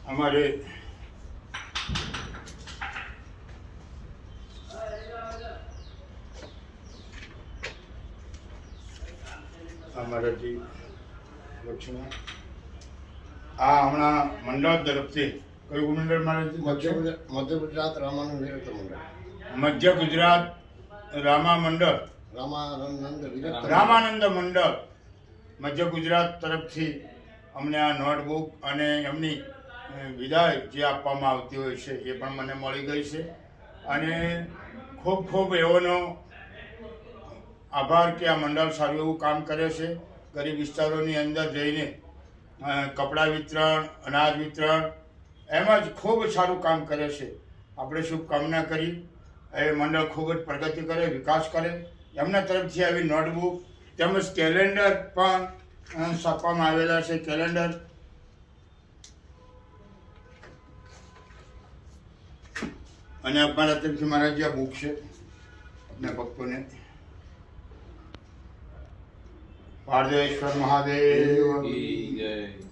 हमारे हमारा जी लक्ष्मण हमारा मंडल तरफ से कई मंडल मध्य गुजरात रामानंद विरक्त मंडल मध्य गुजरात रामा मंडल रामानंद मंडल मध्य गुजरात तरफ थी अमने आ नोटबुक अने एमनी विदाय जे आपवामां आवती होय छे ए पण मने मळी गई छे अने खूब खूब एवोनो आभार के आ मंडल साરું એવું કામ કરે છે ગરીબ વિસ્તારોની અંદર જઈને કપડા વિતરણ અનાજ વિતરણ એમ જ ખૂબ સારું કામ કરે છે આપણે શુભકામના કરી એ મંડળ ખૂબ જ પ્રગતિ કરે વિકાસ કરે એમના તરફથી આવી નોટબુક તેમજ કેલેન્ડર પણ છાપવામાં આવેલા છે કેલેન્ડર અને અમારા તરફથી મારા જે બુક છે આપણા ભક્તોને પારદેશ્વર મહાદેવ की जय।